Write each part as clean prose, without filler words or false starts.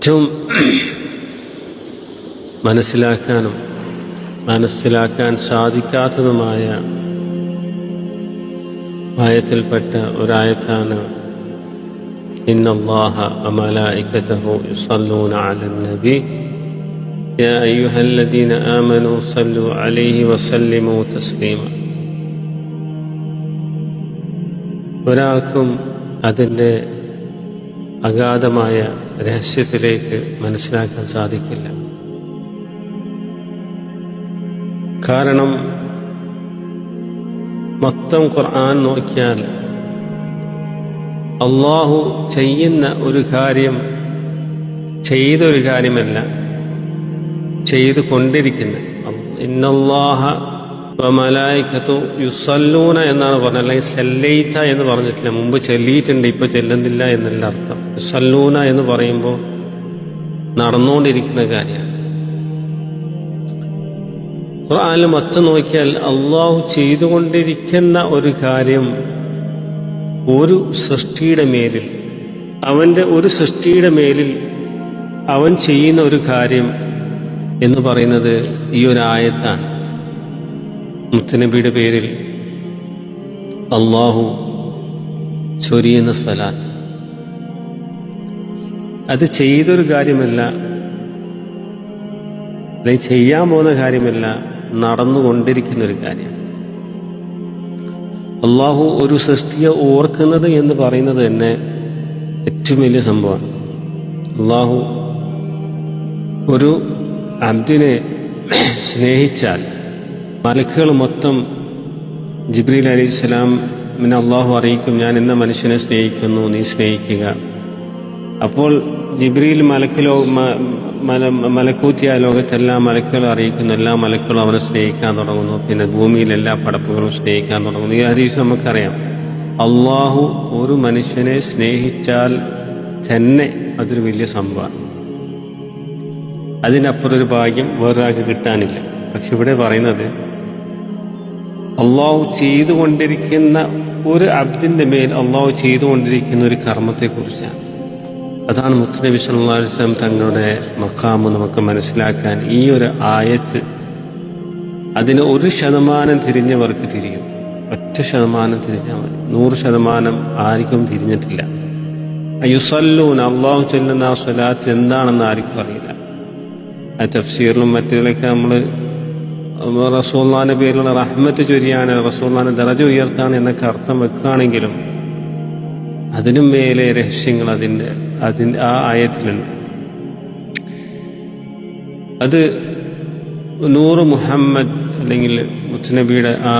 ഏറ്റവും മനസ്സിലാക്കാൻ സാധിക്കാത്തതുമായ ആയത്തിൽപ്പെട്ട ഒരായത്താണ് ഇന്നല്ലാഹ വമലായികതഹു യുസല്ലൂന അലൻ നബി യാ അയ്യുഹല്ലദീന ആമനൂ സല്ലു അലൈഹി വസല്ലിമൂ തസ്ലീമ. ഒരാൾക്കും അതിൻ്റെ അഗാധമായ രഹസ്യത്തിലേക്ക് മനസ്സിലാക്കാൻ സാധിക്കില്ല. കാരണം മൊത്തം ഖുർആൻ നോക്കിയാൽ അള്ളാഹു ചെയ്യുന്ന ഒരു കാര്യം ചെയ്തൊരു കാര്യമല്ല, ചെയ്തു കൊണ്ടിരിക്കുന്ന. ഇന്നല്ലാഹ വമലായികതു യുസല്ലൂന എന്നാണ് പറഞ്ഞത്, അല്ലെങ്കിൽ സല്ലൈത എന്ന് പറഞ്ഞിട്ടില്ല. മുമ്പ് ചൊല്ലിയിട്ടുണ്ട്, ഇപ്പോൾ ചെല്ലുന്നില്ല എന്നല്ല അർത്ഥം. യുസല്ലൂന എന്ന് പറയുമ്പോൾ നടന്നുകൊണ്ടിരിക്കുന്ന കാര്യമാണ്. ഖുർആനിൽ മൊത്തം നോക്കിയാൽ അള്ളാഹു ചെയ്തുകൊണ്ടിരിക്കുന്ന ഒരു കാര്യം, ഒരു സൃഷ്ടിയുടെ മേലിൽ, അവൻ്റെ ഒരു സൃഷ്ടിയുടെ മേലിൽ അവൻ ചെയ്യുന്ന ഒരു കാര്യം എന്ന് പറയുന്നത് ഈ ഒരു ആയത്താണ്. മുത്തുനബിയുടെ പേരിൽ അള്ളാഹു ചൊരിയുന്ന സ്വലാത്ത്, അത് ചെയ്തൊരു കാര്യമല്ല, അല്ലെങ്കിൽ ചെയ്യാൻ പോകുന്ന കാര്യമല്ല, നടന്നുകൊണ്ടിരിക്കുന്ന ഒരു കാര്യം. അള്ളാഹു ഒരു സൃഷ്ടിയെ ഓർക്കുന്നത് എന്ന് പറയുന്നത് തന്നെ ഏറ്റവും വലിയ സംഭവമാണ്. അള്ളാഹു ഒരു അബ്ദിനെ സ്നേഹിച്ചാൽ മലക്കുകൾ മൊത്തം ജിബ്രീൽ അലൈഹിസ്സലാമിനെ അള്ളാഹു അറിയിക്കും, ഞാൻ ഇന്ന മനുഷ്യനെ സ്നേഹിക്കുന്നു, നീ സ്നേഹിക്കുക. അപ്പോൾ ജിബ്രീൽ മലക്കൂത്തിയ ലോകത്തെല്ലാം മലക്കുകൾ അറിയിക്കുന്നു, എല്ലാ മലക്കുകളും അവനെ സ്നേഹിക്കാൻ തുടങ്ങുന്നു. പിന്നെ ഭൂമിയിൽ എല്ലാ പടപ്പുകളും സ്നേഹിക്കാൻ തുടങ്ങുന്നു. ഈ ഹദീസ് നമുക്കറിയാം. അള്ളാഹു ഒരു മനുഷ്യനെ സ്നേഹിച്ചാൽ തന്നെ അതൊരു വലിയ സംഭവമാണ്. അതിനപ്പുറം ഒരു ഭാഗ്യം വേറൊരാൾക്ക് കിട്ടാനില്ല. പക്ഷെ ഇവിടെ പറയുന്നത് അള്ളാഹു ചെയ്തുകൊണ്ടിരിക്കുന്ന ഒരു അബ്ദിൻ്റെ മേൽ അള്ളാഹു ചെയ്തുകൊണ്ടിരിക്കുന്ന ഒരു കർമ്മത്തെക്കുറിച്ചാണ്. അതാണ് മുത്തുനബി സല്ലല്ലാഹു അലൈഹി വസല്ലം തങ്ങളുടെ മഖാമ് നമുക്ക് മനസ്സിലാക്കാൻ ഈ ഒരു ആയത്ത്, അതിന് 1% തിരിഞ്ഞവർക്ക് തിരിയും. 1% തിരിഞ്ഞാൽ മതി. 100% ആർക്കും തിരിഞ്ഞിട്ടില്ല. യുസല്ലൂൻ, അള്ളാഹു ചൊല്ലുന്ന ആ സ്വലാത്ത് എന്താണെന്ന് ആർക്കും അറിയില്ല. ആ തഫ്സീറിലും മറ്റേതിലൊക്കെ നമ്മൾ റസൂലുള്ളാഹിന്റെ പേരിലുള്ള റഹ്മത്ത് ചൊരിയാണ്, റസൂലുള്ളാഹിന്റെ ദറജ ഉയർത്താണ് എന്നൊക്കെ അർത്ഥം വെക്കുകയാണെങ്കിലും അതിനും മേലെ രഹസ്യങ്ങൾ അതിൻ്റെ ആ ആയത്തിലുണ്ട്. അത് നൂറ് മുഹമ്മദ് അല്ലെങ്കിൽ മുത്തുനബിയുടെ ആ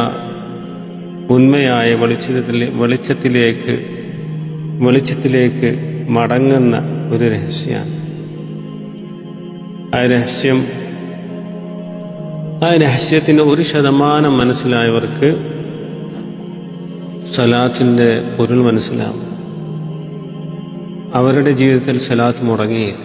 ഉന്മയായ വെളിച്ചത്തിലേക്ക് മടങ്ങുന്ന ഒരു രഹസ്യമാണ്. ആ രഹസ്യത്തിൻ്റെ 1% മനസ്സിലായവർക്ക് സലാത്തിൻ്റെ പൊരുൾ മനസ്സിലാവും. അവരുടെ ജീവിതത്തിൽ സലാത്ത് മുടങ്ങിയില്ല.